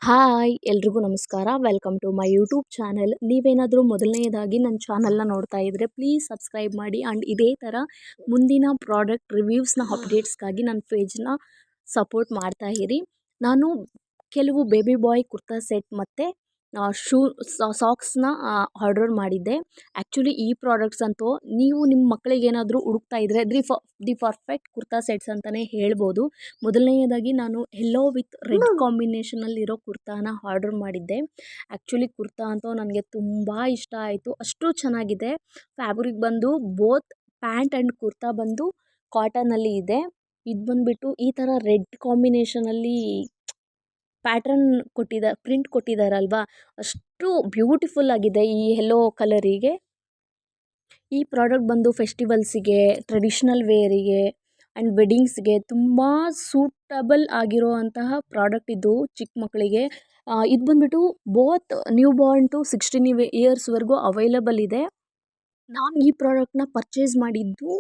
Hi ಎಲ್ರಿಗೂ ನಮಸ್ಕಾರ. Welcome to my YouTube channel. ನೀವೇನಾದರೂ ಮೊದಲನೇದಾಗಿ ನನ್ನ ಚಾನಲ್ನ ನೋಡ್ತಾ ಇದ್ದರೆ ಪ್ಲೀಸ್ ಸಬ್ಸ್ಕ್ರೈಬ್ ಮಾಡಿ ಆ್ಯಂಡ್ ಇದೇ ಥರ ಮುಂದಿನ ಪ್ರಾಡಕ್ಟ್ ರಿವ್ಯೂಸ್ನ ಅಪ್ಡೇಟ್ಸ್ಗಾಗಿ ನನ್ನ ಪೇಜ್ನ ಸಪೋರ್ಟ್ ಮಾಡ್ತಾ ಇರಿ. ನಾನು ಕೆಲವು ಬೇಬಿ ಬಾಯ್ ಕುರ್ತಾ ಸೆಟ್ ಮತ್ತು ಶೂ ಸಾಕ್ಸ್ನ ಆರ್ಡರ್ ಮಾಡಿದ್ದೆ. ಆ್ಯಕ್ಚುಲಿ ಈ ಪ್ರಾಡಕ್ಟ್ಸ್ ಅಂತೂ ನೀವು ನಿಮ್ಮ ಮಕ್ಕಳಿಗೆ ಏನಾದರೂ ಹುಡುಕ್ತಾ ಇದ್ದರೆ ದಿ ಪರ್ಫೆಕ್ಟ್ ಕುರ್ತಾ ಸೆಟ್ಸ್ ಅಂತಲೇ ಹೇಳ್ಬೋದು. ಮೊದಲನೆಯದಾಗಿ ನಾನು ಯೆಲ್ಲೋ ವಿತ್ ರೆಡ್ ಕಾಂಬಿನೇಷನಲ್ಲಿರೋ ಕುರ್ತಾನ ಆರ್ಡರ್ ಮಾಡಿದ್ದೆ. ಆ್ಯಕ್ಚುಲಿ ಕುರ್ತಾ ಅಂತೂ ನನಗೆ ತುಂಬ ಇಷ್ಟ ಆಯಿತು, ಅಷ್ಟು ಚೆನ್ನಾಗಿದೆ. ಫ್ಯಾಬ್ರಿಕ್ ಬಂದು ಬೋತ್ ಪ್ಯಾಂಟ್ ಆ್ಯಂಡ್ ಕುರ್ತಾ ಬಂದು ಕಾಟನಲ್ಲಿ ಇದೆ. ಇದು ಬಂದುಬಿಟ್ಟು ಈ ಥರ ರೆಡ್ ಕಾಂಬಿನೇಷನಲ್ಲಿ ಪ್ರಿಂಟ್ ಕೊಟ್ಟಿದ್ದಾರಲ್ವಾ, ಅಷ್ಟು ಬ್ಯೂಟಿಫುಲ್ ಆಗಿದೆ ಈ ಯೆಲ್ಲೋ ಕಲರಿಗೆ. ಈ ಪ್ರಾಡಕ್ಟ್ ಬಂದು ಫೆಸ್ಟಿವಲ್ಸಿಗೆ, ಟ್ರೆಡಿಷ್ನಲ್ ವೇರಿಗೆ ಆ್ಯಂಡ್ ವೆಡ್ಡಿಂಗ್ಸ್ಗೆ ತುಂಬ ಸೂಟಬಲ್ ಆಗಿರೋ ಅಂತಹ ಪ್ರಾಡಕ್ಟ್ ಇದು ಚಿಕ್ಕ ಮಕ್ಕಳಿಗೆ. ಇದು ಬಂದುಬಿಟ್ಟು ಬೋತ್ ನ್ಯೂ ಬಾರ್ನ್ ಟು 16 ಇಯರ್ಸ್ವರೆಗೂ ಅವೈಲಬಲ್ ಇದೆ. ನಾನು ಈ ಪ್ರಾಡಕ್ಟ್ನ ಪರ್ಚೇಸ್ ಮಾಡಿದ್ದು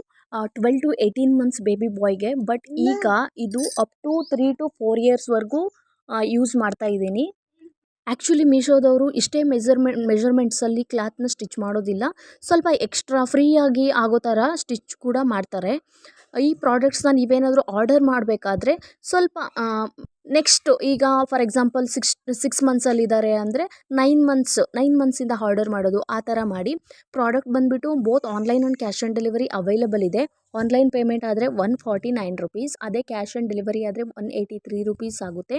12 to 18 ಮಂತ್ಸ್ ಬೇಬಿ ಬಾಯ್ಗೆ. ಬಟ್ ಈಗ ಇದು ಅಪ್ ಟು 3 to 4 ಇಯರ್ಸ್ವರೆಗೂ ಯೂಸ್ ಮಾಡ್ತಾ ಇದ್ದೀನಿ. ಆ್ಯಕ್ಚುಲಿ ಮೀಶೋದವರು ಇಷ್ಟೇ ಮೆಜರ್ಮೆಂಟ್ಸಲ್ಲಿ ಕ್ಲಾತ್ನ ಸ್ಟಿಚ್ ಮಾಡೋದಿಲ್ಲ, ಸ್ವಲ್ಪ ಎಕ್ಸ್ಟ್ರಾ ಫ್ರೀಯಾಗಿ ಆಗೋ ಥರ ಸ್ಟಿಚ್ ಕೂಡ ಮಾಡ್ತಾರೆ. ಈ ಪ್ರಾಡಕ್ಟ್ಸ್ನ ನೀವೇನಾದರೂ ಆರ್ಡರ್ ಮಾಡಬೇಕಾದ್ರೆ ಸ್ವಲ್ಪ ನೆಕ್ಸ್ಟ್ ಈಗ ಫಾರ್ ಎಕ್ಸಾಂಪಲ್ 6 ಮಂತ್ಸಲ್ಲಿದ್ದಾರೆ ಅಂದರೆ 9 ಮಂತ್ಸಿಂದ ಆರ್ಡರ್ ಮಾಡೋದು, ಆ ಥರ ಮಾಡಿ. ಪ್ರಾಡಕ್ಟ್ ಬಂದುಬಿಟ್ಟು both online and cash on delivery available ಇದೆ. ಆನ್ಲೈನ್ ಪೇಮೆಂಟ್ ಆದರೆ 149 ರುಪೀಸ್, ಅದೇ ಕ್ಯಾಶ್ ಆನ್ ಡೆಲಿವರಿ ಆದರೆ 183 ರುಪೀಸ್ ಆಗುತ್ತೆ.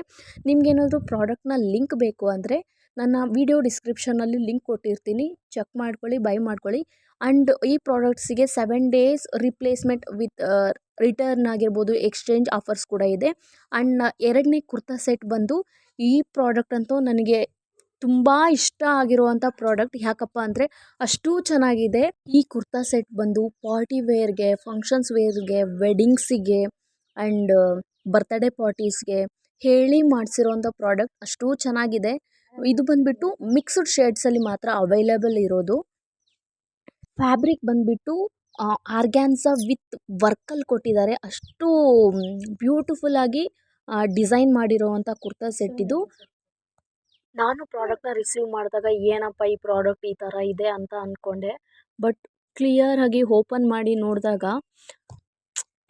ನಿಮಗೇನಾದರೂ ಪ್ರಾಡಕ್ಟ್ನ ಲಿಂಕ್ ಬೇಕು ಅಂದರೆ ನನ್ನ ವಿಡಿಯೋ ಡಿಸ್ಕ್ರಿಪ್ಷನಲ್ಲಿ ಲಿಂಕ್ ಕೊಟ್ಟಿರ್ತೀನಿ, ಚೆಕ್ ಮಾಡ್ಕೊಳ್ಳಿ, ಬೈ ಮಾಡ್ಕೊಳ್ಳಿ. ಆ್ಯಂಡ್ ಈ ಪ್ರಾಡಕ್ಟ್ಸಿಗೆ 7 days ರಿಪ್ಲೇಸ್ಮೆಂಟ್ ವಿತ್ ರಿಟರ್ನ್ ಆಗಿರ್ಬೋದು, ಎಕ್ಸ್ಚೇಂಜ್ ಆಫರ್ಸ್ ಕೂಡ ಇದೆ. ಆ್ಯಂಡ್ ಎರಡನೇ ಕುರ್ತಾ ಸೆಟ್ ಬಂದು ಈ ಪ್ರಾಡಕ್ಟ್ ಅಂತೂ ನನಗೆ ತುಂಬ ಇಷ್ಟ ಆಗಿರುವಂಥ ಪ್ರಾಡಕ್ಟ್. ಯಾಕಪ್ಪ ಅಂದರೆ ಅಷ್ಟು ಚೆನ್ನಾಗಿದೆ. ಈ ಕುರ್ತಾ ಸೆಟ್ ಬಂದು ಪಾರ್ಟಿ ವೇರ್ಗೆ, ಫಂಕ್ಷನ್ಸ್ ವೇರ್ಗೆ, ವೆಡ್ಡಿಂಗ್ಸಿಗೆ ಆ್ಯಂಡ್ ಬರ್ತ್ಡೇ ಪಾರ್ಟೀಸ್ಗೆ ಹೇಳಿ ಮಾಡಿಸಿರೋಂಥ ಪ್ರಾಡಕ್ಟ್, ಅಷ್ಟು ಚೆನ್ನಾಗಿದೆ. ಇದು ಬಂದುಬಿಟ್ಟು ಮಿಕ್ಸ್ಡ್ ಶೇಡ್ಸಲ್ಲಿ ಮಾತ್ರ ಅವೈಲಬಲ್ ಇರೋದು. ಫ್ಯಾಬ್ರಿಕ್ ಬಂದುಬಿಟ್ಟು ಆರ್ಗ್ಯಾನ್ಸಾ ವಿತ್ ವರ್ಕಲ್ಲಿ ಕೊಟ್ಟಿದ್ದಾರೆ, ಅಷ್ಟು ಬ್ಯೂಟಿಫುಲ್ಲಾಗಿ ಡಿಸೈನ್ ಮಾಡಿರೋವಂಥ ಕುರ್ತಾ ಸೆಟ್ ಇದು. ನಾನು ಪ್ರಾಡಕ್ಟ್ನ ರಿಸೀವ್ ಮಾಡಿದಾಗ ಏನಪ್ಪ ಈ ಪ್ರಾಡಕ್ಟ್ ಈ ಥರ ಇದೆ ಅಂತ ಅಂದ್ಕೊಂಡೆ. ಬಟ್ ಕ್ಲಿಯರಾಗಿ ಓಪನ್ ಮಾಡಿ ನೋಡಿದಾಗ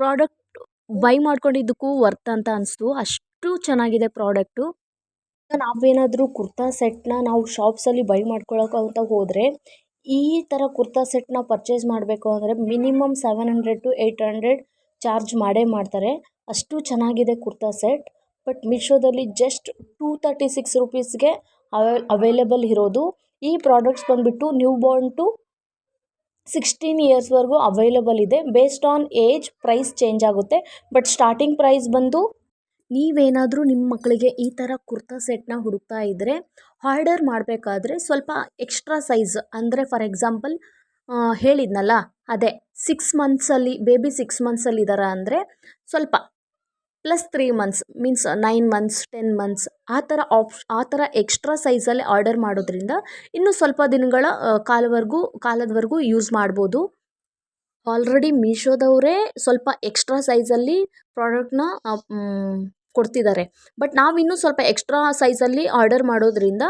ಪ್ರಾಡಕ್ಟ್ ಬೈ ಮಾಡ್ಕೊಂಡಿದ್ದಕ್ಕೂ ವರ್ತ್ ಅಂತ ಅನಿಸ್ತು, ಅಷ್ಟು ಚೆನ್ನಾಗಿದೆ ಪ್ರಾಡಕ್ಟು. ನಾವೇನಾದರೂ ಕುರ್ತಾ ಸೆಟ್ನ ನಾವು ಶಾಪ್ಸಲ್ಲಿ ಬೈ ಮಾಡ್ಕೊಳ್ಳೋಕೆ ಅಂತ ಹೋದರೆ ಈ ಥರ ಕುರ್ತಾ ಸೆಟ್ನ ಪರ್ಚೇಸ್ ಮಾಡಬೇಕು ಅಂದರೆ ಮಿನಿಮಮ್ 700 to 800 ಚಾರ್ಜ್ ಮಾಡೇ ಮಾಡ್ತಾರೆ, ಅಷ್ಟು ಚೆನ್ನಾಗಿದೆ ಕುರ್ತಾ ಸೆಟ್. ಬಟ್ ಮೀಶೋದಲ್ಲಿ ಜಸ್ಟ್ 236 ರುಪೀಸ್ಗೆ ಅವೈಲೇಬಲ್ ಇರೋದು. ಈ ಪ್ರಾಡಕ್ಟ್ಸ್ ಬಂದುಬಿಟ್ಟು ನ್ಯೂ ಬಾರ್ನ್ ಟು 16 ಇಯರ್ಸ್ವರೆಗೂ ಅವೈಲಬಲ್ ಇದೆ. Based on age price change ಆಗುತ್ತೆ. ಬಟ್ ಸ್ಟಾರ್ಟಿಂಗ್ ಪ್ರೈಸ್ ಬಂದು, ನೀವೇನಾದರೂ ನಿಮ್ಮ ಮಕ್ಕಳಿಗೆ ಈ ಥರ ಕುರ್ತಾ ಸೆಟ್ನ ಹುಡುಕ್ತಾ ಇದ್ದರೆ ಆರ್ಡರ್ ಮಾಡಬೇಕಾದ್ರೆ ಸ್ವಲ್ಪ ಎಕ್ಸ್ಟ್ರಾ ಸೈಜ್ ಅಂದರೆ ಫಾರ್ ಎಕ್ಸಾಂಪಲ್ ಹೇಳಿದ್ನಲ್ಲ ಅದೇ 6 ಮಂತ್ಸಲ್ಲಿ ಬೇಬಿ 6 ಮಂತ್ಸಲ್ಲಿದ್ದಾರೆ ಅಂದರೆ ಸ್ವಲ್ಪ +3 ಮಂತ್ಸ್ ಮೀನ್ಸ್ 9 ಮಂತ್ಸ್ 10 ಮಂತ್ಸ್ ಆ ಥರ ಎಕ್ಸ್ಟ್ರಾ ಸೈಜಲ್ಲಿ ಆರ್ಡರ್ ಮಾಡೋದ್ರಿಂದ ಇನ್ನೂ ಸ್ವಲ್ಪ ದಿನಗಳ ಕಾಲದವರೆಗೂ ಯೂಸ್ ಮಾಡ್ಬೋದು. ಆಲ್ರೆಡಿ ಮೀಶೋದವರೇ ಸ್ವಲ್ಪ ಎಕ್ಸ್ಟ್ರಾ ಸೈಜಲ್ಲಿ ಪ್ರಾಡಕ್ಟ್ನ ಕೊಡ್ತಿದ್ದಾರೆ. ಬಟ್ ನಾವಿನ್ನೂ ಸ್ವಲ್ಪ ಎಕ್ಸ್ಟ್ರಾ ಸೈಜಲ್ಲಿ ಆರ್ಡರ್ ಮಾಡೋದ್ರಿಂದ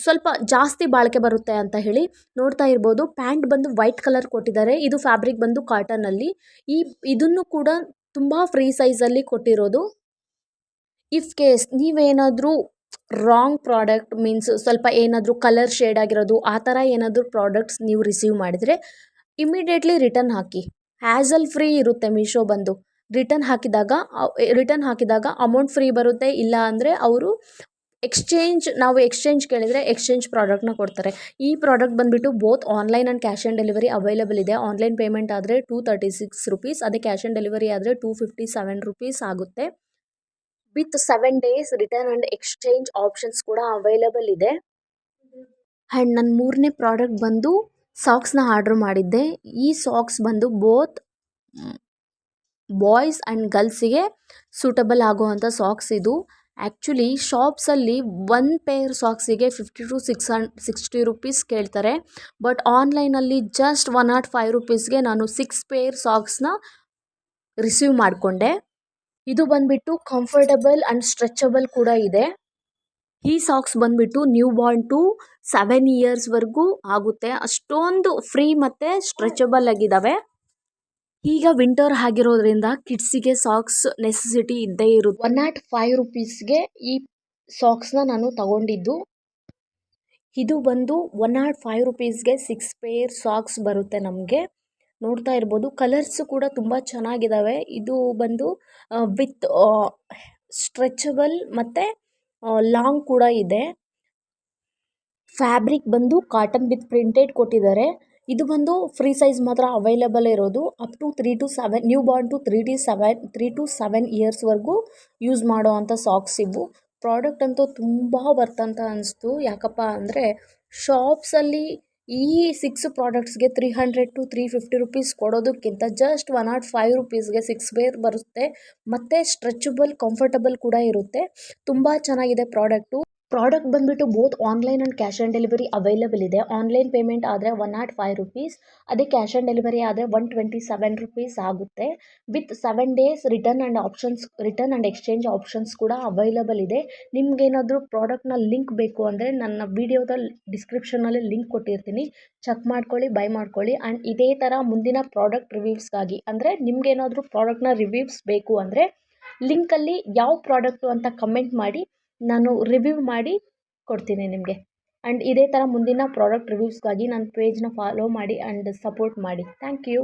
ಸ್ವಲ್ಪ ಜಾಸ್ತಿ ಬಾಳಿಕೆ ಬರುತ್ತೆ ಅಂತ ಹೇಳಿ ನೋಡ್ತಾ ಇರ್ಬೋದು. ಪ್ಯಾಂಟ್ ಬಂದು ವೈಟ್ ಕಲರ್ ಕೊಟ್ಟಿದ್ದಾರೆ, ಇದು ಫ್ಯಾಬ್ರಿಕ್ ಬಂದು ಕಾಟನಲ್ಲಿ. ಇದನ್ನು ಕೂಡ ತುಂಬ ಫ್ರೀ ಸೈಜಲ್ಲಿ ಕೊಟ್ಟಿರೋದು. ಇಫ್ ಕೇಸ್ ನೀವೇನಾದರೂ ರಾಂಗ್ ಪ್ರಾಡಕ್ಟ್ ಮೀನ್ಸ್ ಸ್ವಲ್ಪ ಏನಾದರೂ ಕಲರ್ ಶೇಡ್ ಆಗಿರೋದು ಆ ಥರ ಏನಾದರೂ ಪ್ರಾಡಕ್ಟ್ಸ್ ನೀವು ರಿಸೀವ್ ಮಾಡಿದರೆ ಇಮಿಡಿಯೇಟ್ಲಿ ರಿಟರ್ನ್ ಹಾಕಿ. ಹ್ಯಾಸಲ್ ಫ್ರೀ ಇರುತ್ತೆ ಮೀಶೋ ಬಂದು. ರಿಟರ್ನ್ ಹಾಕಿದಾಗ ಅಮೌಂಟ್ ಫ್ರೀ ಬರುತ್ತೆ, ಇಲ್ಲ ಅಂದರೆ ಅವರು ನಾವು ಎಕ್ಸ್ಚೇಂಜ್ ಕೇಳಿದರೆ ಎಕ್ಸ್ಚೇಂಜ್ ಪ್ರಾಡಕ್ಟ್ನ ಕೊಡ್ತಾರೆ. ಈ ಪ್ರಾಡಕ್ಟ್ ಬಂದುಬಿಟ್ಟು both online and cash on delivery available ಇದೆ. ಆನ್ಲೈನ್ ಪೇಮೆಂಟ್ ಆದರೆ 236 ರುಪೀಸ್, ಅದೇ ಕ್ಯಾಶ್ ಆನ್ ಡೆಲಿವರಿ ಆದರೆ 257 ರುಪೀಸ್ ಆಗುತ್ತೆ. With 7 days written and exchange options ಕೂಡ ಅವೈಲಬಲ್ ಇದೆ. ಆ್ಯಂಡ್ ನನ್ನ ಮೂರನೇ ಪ್ರಾಡಕ್ಟ್ ಬಂದು ಸಾಕ್ಸ್ನ ಆರ್ಡ್ರ್ ಮಾಡಿದ್ದೆ. ಈ ಸಾಕ್ಸ್ ಬಂದು ಬೋತ್ ಬಾಯ್ಸ್ ಆ್ಯಂಡ್ ಗರ್ಲ್ಸಿಗೆ ಸೂಟಬಲ್ ಆಗುವಂಥ ಸಾಕ್ಸ್ ಇದು. ಆ್ಯಕ್ಚುಲಿ ಶಾಪ್ಸಲ್ಲಿ 1 ಪೇರ್ ಸಾಕ್ಸಿಗೆ 50 to 60 ರುಪೀಸ್ ಕೇಳ್ತಾರೆ. ಬಟ್ ಆನ್ಲೈನಲ್ಲಿ ಜಸ್ಟ್ 105 ರುಪೀಸ್ಗೆ ನಾನು 6 ಪೇರ್ ಸಾಕ್ಸ್ನ ರಿಸೀವ್ ಮಾಡಿಕೊಂಡೆ. ಇದು ಬಂದುಬಿಟ್ಟು ಕಂಫರ್ಟಬಲ್ ಆ್ಯಂಡ್ ಸ್ಟ್ರೆಚಬಲ್ ಕೂಡ ಇದೆ. ಈ ಸಾಕ್ಸ್ ಬಂದ್ಬಿಟ್ಟು ನ್ಯೂ ಬಾರ್ನ್ ಟು 7 ಇಯರ್ಸ್ವರೆಗೂ ಆಗುತ್ತೆ. ಅಷ್ಟೊಂದು ಫ್ರೀ ಮತ್ತು ಸ್ಟ್ರೆಚಬಲ್ ಆಗಿದ್ದಾವೆ. ಈಗ ವಿಂಟರ್ ಆಗಿರೋದ್ರಿಂದ ಕಿಡ್ಸಿಗೆ ಸಾಕ್ಸ್ ನೆಸೆಸಿಟಿ ಇದ್ದೇ ಇರುತ್ತೆ. 105 ರುಪೀಸ್ಗೆ ಈ ಸಾಕ್ಸ್ನ ನಾನು ತಗೊಂಡಿದ್ದು. ಇದು ಬಂದು 105 ರುಪೀಸ್ಗೆ 6 ಪೇರ್ ಸಾಕ್ಸ್ ಬರುತ್ತೆ ನಮಗೆ. ನೋಡ್ತಾ ಇರ್ಬೋದು, ಕಲರ್ಸ್ ಕೂಡ ತುಂಬ ಚೆನ್ನಾಗಿದ್ದಾವೆ. ಇದು ಬಂದು ವಿತ್ ಸ್ಟ್ರೆಚಬಲ್ ಮತ್ತು ಲಾಂಗ್ ಕೂಡ ಇದೆ. ಫ್ಯಾಬ್ರಿಕ್ ಬಂದು ಕಾಟನ್ ವಿತ್ ಪ್ರಿಂಟೆಡ್ ಕೊಟ್ಟಿದ್ದಾರೆ. ಇದು ಬಂದು ಫ್ರೀ ಸೈಜ್ ಮಾತ್ರ ಅವೈಲೇಬಲ್ ಇರೋದು. Up to 3 to 7 new Born to 3 to 7 ಇಯರ್ಸ್ವರೆಗೂ ಯೂಸ್ ಮಾಡೋ ಅಂಥ ಸಾಕ್ಸ್ ಇವು. ಪ್ರಾಡಕ್ಟ್ ಅಂತೂ ತುಂಬ ವರ್ತ್ ಅಂತ ಅನಿಸ್ತು. ಯಾಕಪ್ಪ ಅಂದರೆ ಶಾಪ್ಸಲ್ಲಿ ಈ 6 ಪ್ರಾಡಕ್ಟ್ಸ್ಗೆ 300 to 350 ರುಪೀಸ್ ಕೊಡೋದಕ್ಕಿಂತ ಜಸ್ಟ್ 105 ರುಪೀಸ್ಗೆ 6 ಪೇರ್ ಬರುತ್ತೆ. ಮತ್ತು ಸ್ಟ್ರೆಚಬಲ್, ಕಂಫರ್ಟಬಲ್ ಕೂಡ ಇರುತ್ತೆ. ತುಂಬ ಚೆನ್ನಾಗಿದೆ ಪ್ರಾಡಕ್ಟು. ಪ್ರಾಡಕ್ಟ್ ಬಂದುಬಿಟ್ಟು both online and cash on delivery available ಇದೆ. ಆನ್ಲೈನ್ ಪೇಮೆಂಟ್ ಆದರೆ 105 ರುಪೀಸ್, ಅದೇ ಕ್ಯಾಶ್ ಆನ್ ಡೆಲಿವರಿ ಆದರೆ 127 ರುಪೀಸ್ ಆಗುತ್ತೆ. With 7 days written and exchange options ಕೂಡ ಅವೈಲೇಬಲ್ ಇದೆ. ನಿಮ್ಗೇನಾದರೂ ಪ್ರಾಡಕ್ಟ್ನ ಲಿಂಕ್ ಬೇಕು ಅಂದರೆ ನನ್ನ ವಿಡಿಯೋದ ಡಿಸ್ಕ್ರಿಪ್ಷನಲ್ಲಿ ಲಿಂಕ್ ಕೊಟ್ಟಿರ್ತೀನಿ, ಚೆಕ್ ಮಾಡ್ಕೊಳ್ಳಿ, ಬೈ ಮಾಡ್ಕೊಳ್ಳಿ. ಆ್ಯಂಡ್ ಇದೇ ಥರ ಮುಂದಿನ ಪ್ರಾಡಕ್ಟ್ ರಿವ್ಯೂಸ್ಗಾಗಿ ಅಂದರೆ ನಿಮ್ಗೇನಾದರೂ ಪ್ರಾಡಕ್ಟ್ನ ರಿವ್ಯೂಸ್ ಬೇಕು ಅಂದರೆ ಲಿಂಕಲ್ಲಿ ಯಾವ ಪ್ರಾಡಕ್ಟು ಅಂತ ಕಮೆಂಟ್ ಮಾಡಿ, ನಾನು ರಿವ್ಯೂ ಮಾಡಿ ಕೊಡ್ತೀನಿ ನಿಮಗೆ. ಆ್ಯಂಡ್ ಇದೇ ಥರ ಮುಂದಿನ ಪ್ರಾಡಕ್ಟ್ ರಿವ್ಯೂಸ್ಗಾಗಿ ನನ್ನ ಪೇಜ್ನ ಫಾಲೋ ಮಾಡಿ ಆ್ಯಂಡ್ ಸಪೋರ್ಟ್ ಮಾಡಿ. Thank you.